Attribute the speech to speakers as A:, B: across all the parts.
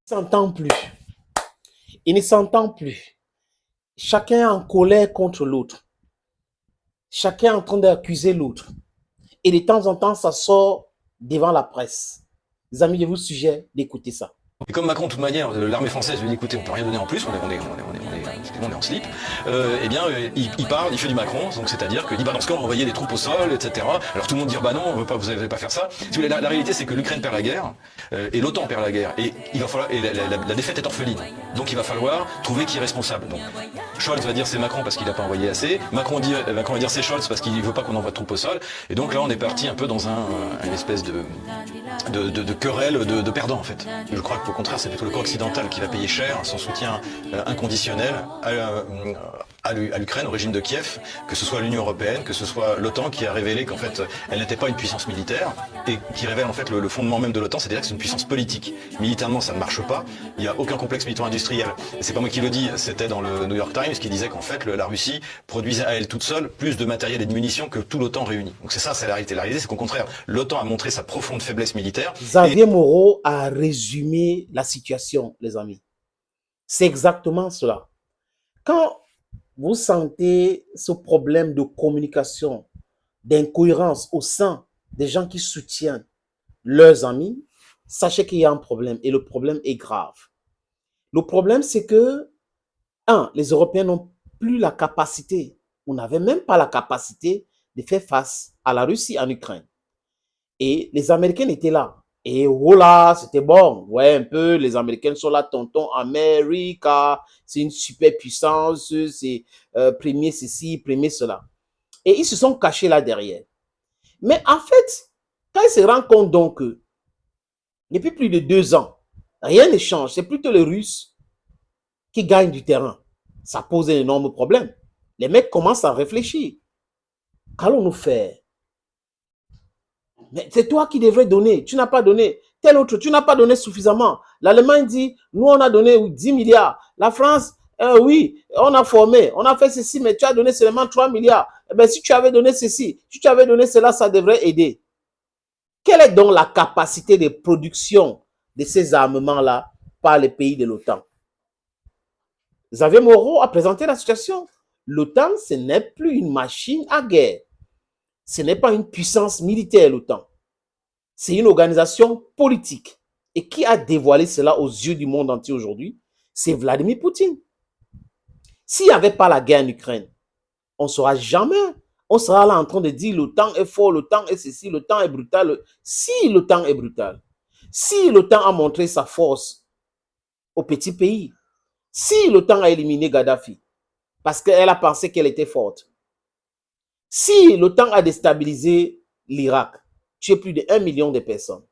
A: S'entend plus. Il ne s'entend plus. Chacun est en colère contre l'autre. Chacun est en train d'accuser l'autre. Et de temps en temps, ça sort devant la presse. Les amis, je vous suggère d'écouter ça.
B: Et comme Macron, de toute manière, l'armée française lui dit écoutez, on peut rien donner en plus, on est en slip, il parle, il fait du Macron, donc c'est-à-dire qu'il dit bah dans ce cas on va envoyer des troupes au sol, etc. Alors tout le monde dit bah non, on veut pas, vous n'allez pas faire ça. Si vous voulez, la réalité c'est que l'Ukraine perd la guerre, et l'OTAN perd la guerre, et il va falloir, et la défaite est orpheline. Donc il va falloir trouver qui est responsable. Donc Scholz va dire c'est Macron parce qu'il n'a pas envoyé assez, Macron va dire c'est Scholz parce qu'il veut pas qu'on envoie de troupes au sol, et donc là on est parti un peu dans une espèce de querelle de perdants en fait. Je crois qu'au contraire c'est plutôt le camp occidental qui va payer cher son soutien inconditionnel à l'Ukraine, au régime de Kiev, que ce soit l'Union européenne, que ce soit l'OTAN qui a révélé qu'en fait elle n'était pas une puissance militaire et qui révèle en fait le fondement même de l'OTAN, c'est-à-dire que c'est une puissance politique. Militairement ça ne marche pas, il n'y a aucun complexe militaro-industriel. C'est pas moi qui le dis, c'était dans le New York Times qui disait qu'en fait la Russie produisait à elle toute seule plus de matériel et de munitions que tout l'OTAN réuni. Donc c'est ça, c'est la réalité. La réalité c'est qu'au contraire, l'OTAN a montré sa profonde faiblesse militaire.
A: Xavier Moreau a résumé la situation, les amis. C'est exactement cela. Quand vous sentez ce problème de communication, d'incohérence au sein des gens qui soutiennent leurs amis, sachez qu'il y a un problème et le problème est grave. Le problème, c'est que, les Européens n'ont plus la capacité, on n'avait même pas la capacité de faire face à la Russie en Ukraine. Et les Américains étaient là. Et voilà, c'était bon. Ouais, un peu, les Américains sont là, tonton America, c'est une super puissance, c'est premier ceci, premier cela. Et ils se sont cachés là derrière. Mais en fait, quand ils se rendent compte donc que depuis plus de 2 ans, rien ne change, c'est plutôt les Russes qui gagnent du terrain. Ça pose un énorme problème. Les mecs commencent à réfléchir. Qu'allons-nous faire? Mais c'est toi qui devrais donner. Tu n'as pas donné. Tel autre, tu n'as pas donné suffisamment. L'Allemagne dit, nous on a donné 10 milliards. La France, oui, on a formé, on a fait ceci, mais tu as donné seulement 3 milliards. Eh bien, si tu avais donné ceci, si tu avais donné cela, ça devrait aider. Quelle est donc la capacité de production de ces armements-là par les pays de l'OTAN? Xavier Moreau a présenté la situation. L'OTAN, ce n'est plus une machine à guerre. Ce n'est pas une puissance militaire, l'OTAN. C'est une organisation politique. Et qui a dévoilé cela aux yeux du monde entier aujourd'hui? C'est Vladimir Poutine. S'il n'y avait pas la guerre en Ukraine, on ne saura jamais. On sera là en train de dire l'OTAN est fort, l'OTAN est ceci, l'OTAN est brutal. Si l'OTAN est brutal, si l'OTAN a montré sa force aux petits pays, si l'OTAN a éliminé Gaddafi, parce qu'elle a pensé qu'elle était forte, si l'OTAN a déstabilisé l'Irak, tué plus de 1 million de personnes,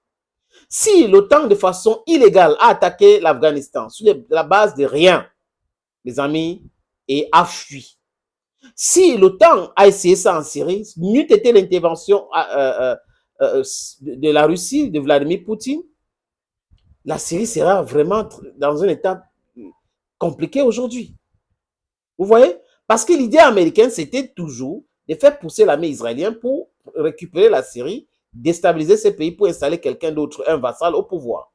A: si l'OTAN de façon illégale a attaqué l'Afghanistan sur la base de rien, les amis, et a fui, si l'OTAN a essayé ça en Syrie, n'eût été l'intervention de la Russie, de Vladimir Poutine, la Syrie sera vraiment dans un état compliqué aujourd'hui. Vous voyez? Parce que l'idée américaine, c'était toujours de faire pousser l'armée israélienne pour récupérer la Syrie, déstabiliser ces pays pour installer quelqu'un d'autre, un vassal au pouvoir.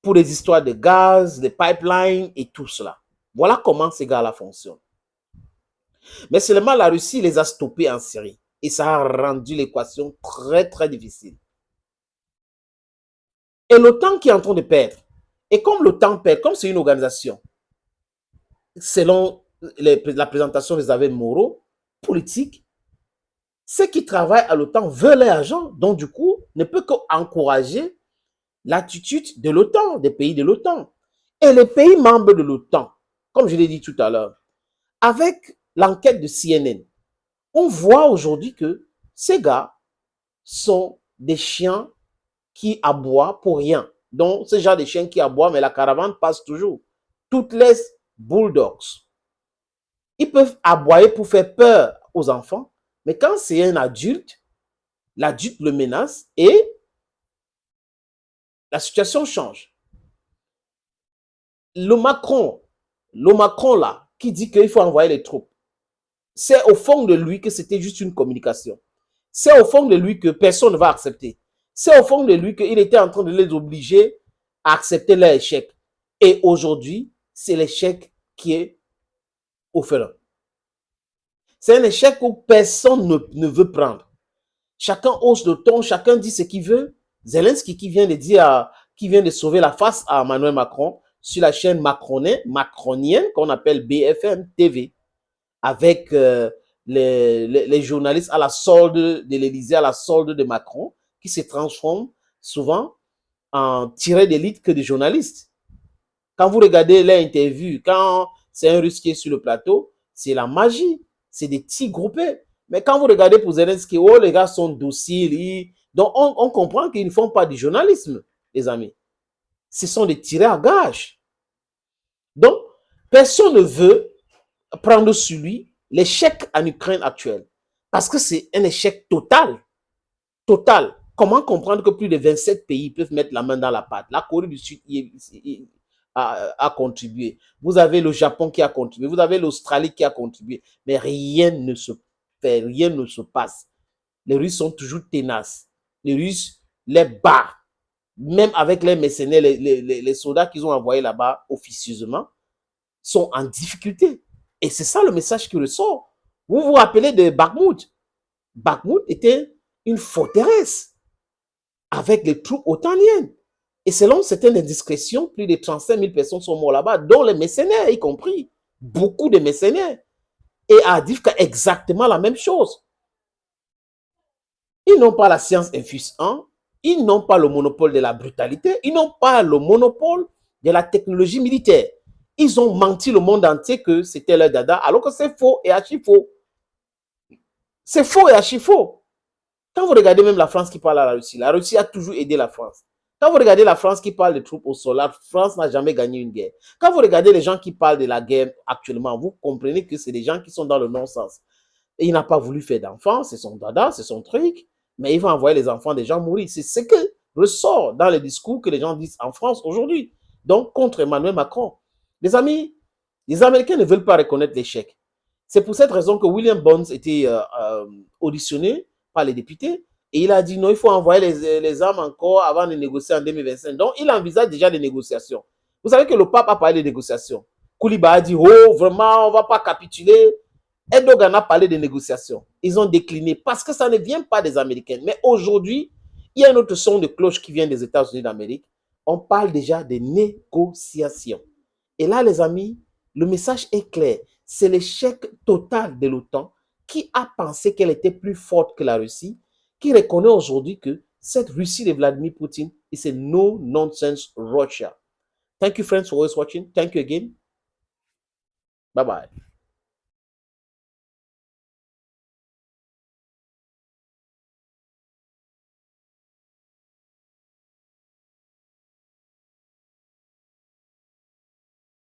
A: Pour les histoires de gaz, de pipelines et tout cela. Voilà comment ces gars-là fonctionnent. Mais seulement la Russie les a stoppés en Syrie. Et ça a rendu l'équation très, très difficile. Et l'OTAN qui est en train de perdre. Et comme l'OTAN perd, comme c'est une organisation, selon la présentation de Xavier Moreau, politique, ceux qui travaillent à l'OTAN veulent l'argent. Donc, du coup, ne peut qu'encourager l'attitude de l'OTAN, des pays de l'OTAN. Et les pays membres de l'OTAN, comme je l'ai dit tout à l'heure, avec l'enquête de CNN, on voit aujourd'hui que ces gars sont des chiens qui aboient pour rien. Donc, ce genre de chiens qui aboient, mais la caravane passe toujours. Toutes les bulldogs. Ils peuvent aboyer pour faire peur aux enfants, mais quand c'est un adulte, l'adulte le menace et la situation change. Le Macron là, qui dit qu'il faut envoyer les troupes, c'est au fond de lui que c'était juste une communication. C'est au fond de lui que personne ne va accepter. C'est au fond de lui qu'il était en train de les obliger à accepter leur échec. Et aujourd'hui, c'est l'échec qui est au félin. C'est un échec où personne ne veut prendre. Chacun hausse le ton, chacun dit ce qu'il veut. Zelensky qui vient de dire, qui vient de sauver la face à Emmanuel Macron sur la chaîne macronienne qu'on appelle BFM TV, avec les journalistes à la solde de l'Élysée, à la solde de Macron, qui se transforment souvent en tirés d'élite que des journalistes. Quand vous regardez les interviews, quand c'est un Russe qui est sur le plateau, c'est la magie, c'est des petits groupés. Mais quand vous regardez pour Zelensky, oh, les gars sont dociles. Donc, on comprend qu'ils ne font pas du journalisme, les amis. Ce sont des tirés à gage. Donc, personne ne veut prendre sur lui l'échec en Ukraine actuel. Parce que c'est un échec total. Total. Comment comprendre que plus de 27 pays peuvent mettre la main dans la pâte? La Corée du Sud a contribué. Vous avez le Japon qui a contribué. Vous avez l'Australie qui a contribué. Mais rien ne se fait, rien ne se passe. Les Russes sont toujours tenaces. Les Russes les battent. Même avec les mercenaires, les soldats qu'ils ont envoyés là-bas officieusement sont en difficulté. Et c'est ça le message qui ressort. Vous vous rappelez de Bakhmout. Bakhmout était une forteresse avec les troupes otaniennes. Et selon certaines indiscrétions, plus de 35 000 personnes sont mortes là-bas, dont les mercenaires y compris. Beaucoup de mercenaires. Et à Avdiivka, exactement la même chose. Ils n'ont pas la science infuse 1, ils n'ont pas le monopole de la brutalité, ils n'ont pas le monopole de la technologie militaire. Ils ont menti le monde entier que c'était leur dada, alors que c'est faux et archi faux. C'est faux et archi faux. Quand vous regardez même la France qui parle à la Russie a toujours aidé la France. Quand vous regardez la France qui parle des troupes au sol, la France n'a jamais gagné une guerre. Quand vous regardez les gens qui parlent de la guerre actuellement, vous comprenez que c'est des gens qui sont dans le non-sens. Et il n'a pas voulu faire d'enfants, c'est son dada, c'est son truc, mais il va envoyer les enfants des gens mourir. C'est ce que ressort dans les discours que les gens disent en France aujourd'hui. Donc, contre Emmanuel Macron. Les amis, les Américains ne veulent pas reconnaître l'échec. C'est pour cette raison que William Burns était auditionné par les députés et il a dit non, il faut envoyer les armes encore avant de négocier en 2025. Donc, il envisage déjà des négociations. Vous savez que le pape a parlé de négociations. Kouliba a dit, oh, vraiment, on ne va pas capituler. Erdogan a parlé de négociations. Ils ont décliné parce que ça ne vient pas des Américains. Mais aujourd'hui, il y a un autre son de cloche qui vient des États-Unis d'Amérique. On parle déjà de négociations. Et là, les amis, le message est clair. C'est l'échec total de l'OTAN qui a pensé qu'elle était plus forte que la Russie, qui reconnaît aujourd'hui que cette Russie de Vladimir Poutine is a no-nonsense Russia. Thank you, friends, for always watching. Thank you again. Bye-bye.